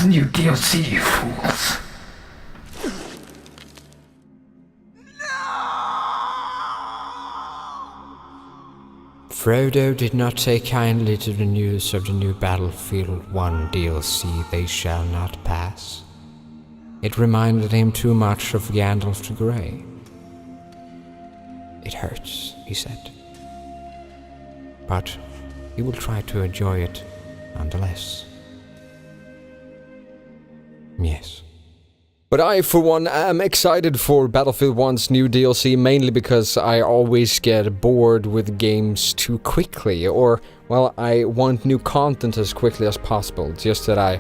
new DLC, you fools. Frodo did not take kindly to the news of the new Battlefield 1 DLC, They Shall Not Pass. It reminded him too much of Gandalf the Grey. It hurts, he said. But he will try to enjoy it nonetheless. Yes. But I, for one, am excited for Battlefield 1's new DLC, mainly because I always get bored with games too quickly, or, well, I want new content as quickly as possible. Just that I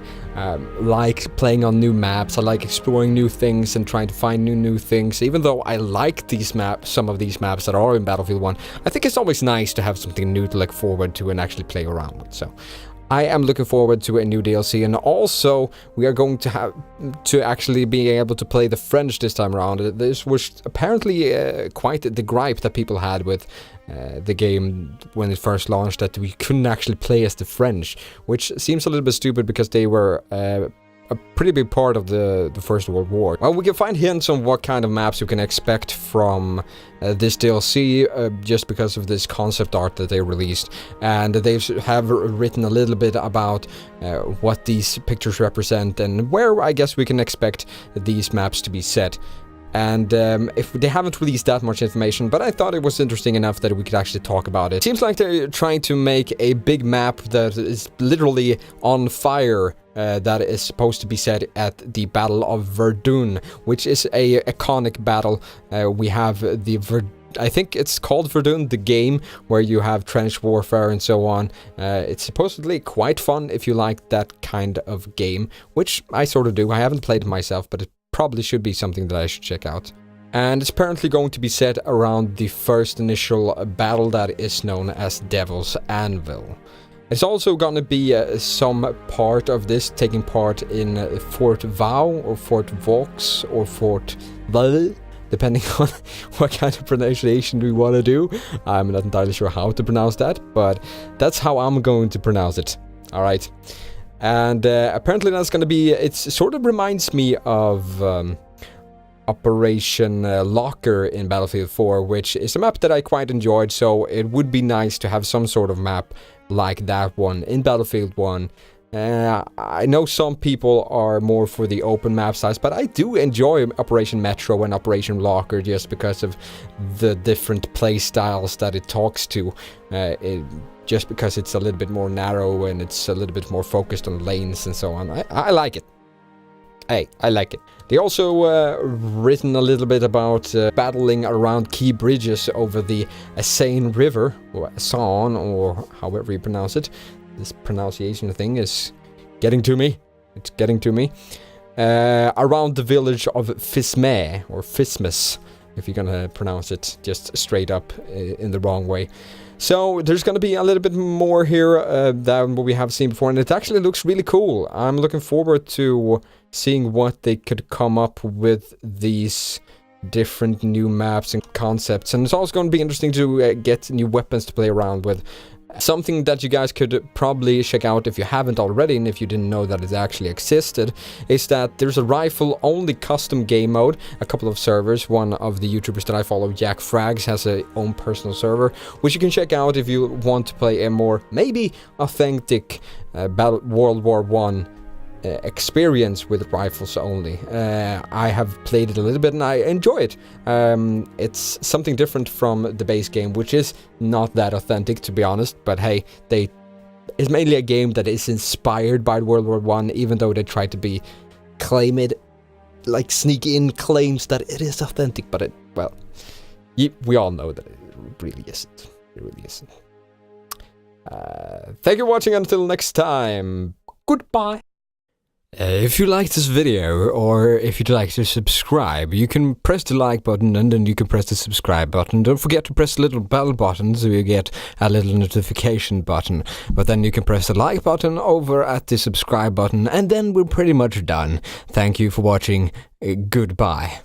like playing on new maps, I like exploring new things and trying to find new things. Even though I like these maps, some of these maps that are in Battlefield 1, I think it's always nice to have something new to look forward to and actually play around with, so I am looking forward to a new DLC, and also we are going to have to actually be able to play the French this time around. This was apparently quite the gripe that people had with the game when it first launched, that we couldn't actually play as the French, which seems a little bit stupid because they were a pretty big part of the First World War. Well, we can find hints on what kind of maps you can expect from this DLC just because of this concept art that they released, and they have written a little bit about what these pictures represent and where I guess we can expect these maps to be set. And if they haven't released that much information, but I thought it was interesting enough that we could actually talk about it. Seems like they're trying to make a big map that is literally on fire, that is supposed to be set at the Battle of Verdun, which is a iconic battle. We have the I think it's called Verdun, the game, where you have trench warfare and so on. It's supposedly quite fun if you like that kind of game, which I sort of do. I haven't played it myself, but it probably should be something that I should check out. And it's apparently going to be set around the first initial battle that is known as Devil's Anvil. It's also gonna be some part of this taking part in Fort Vaux, or Fort Vaux, or Fort Val, depending on what kind of pronunciation we want to do. I'm not entirely sure how to pronounce that, but that's how I'm going to pronounce it. Alright. And apparently that's gonna be, it sort of reminds me of Operation Locker in Battlefield 4, which is a map that I quite enjoyed, so it would be nice to have some sort of map like that one in Battlefield 1. I know some people are more for the open map size, but I do enjoy Operation Metro and Operation Locker just because of the different play styles that it talks to. Just because it's a little bit more narrow and it's a little bit more focused on lanes and so on. I like it. Hey, I like it. They also written a little bit about battling around key bridges over the Seine River, or Seine, or however you pronounce it. This pronunciation thing is getting to me. It's getting to me. Around the village of Fismes, or Fismes, if you're gonna pronounce it just straight up in the wrong way. So there's gonna be a little bit more here than what we have seen before, and it actually looks really cool. I'm looking forward to seeing what they could come up with these different new maps and concepts, and it's also going to be interesting to get new weapons to play around with. Something that you guys could probably check out if you haven't already, and if you didn't know that it actually existed, is that there's a rifle-only custom game mode. A couple of servers, one of the YouTubers that I follow, Jack Frags, has a own personal server, which you can check out if you want to play a more, maybe, authentic World War I experience with rifles only. I have played it a little bit and I enjoy it. It's something different from the base game, which is not that authentic, to be honest, but hey, it's mainly a game that is inspired by World War I, even though they try to claim it, like sneak in claims that it is authentic, but well, we all know that it really isn't. It really isn't. Thank you for watching. Until next time, goodbye. If you liked this video, or if you'd like to subscribe, you can press the like button and then you can press the subscribe button. Don't forget to press the little bell button so you get a little notification button. But then you can press the like button over at the subscribe button, and then we're pretty much done. Thank you for watching. Goodbye.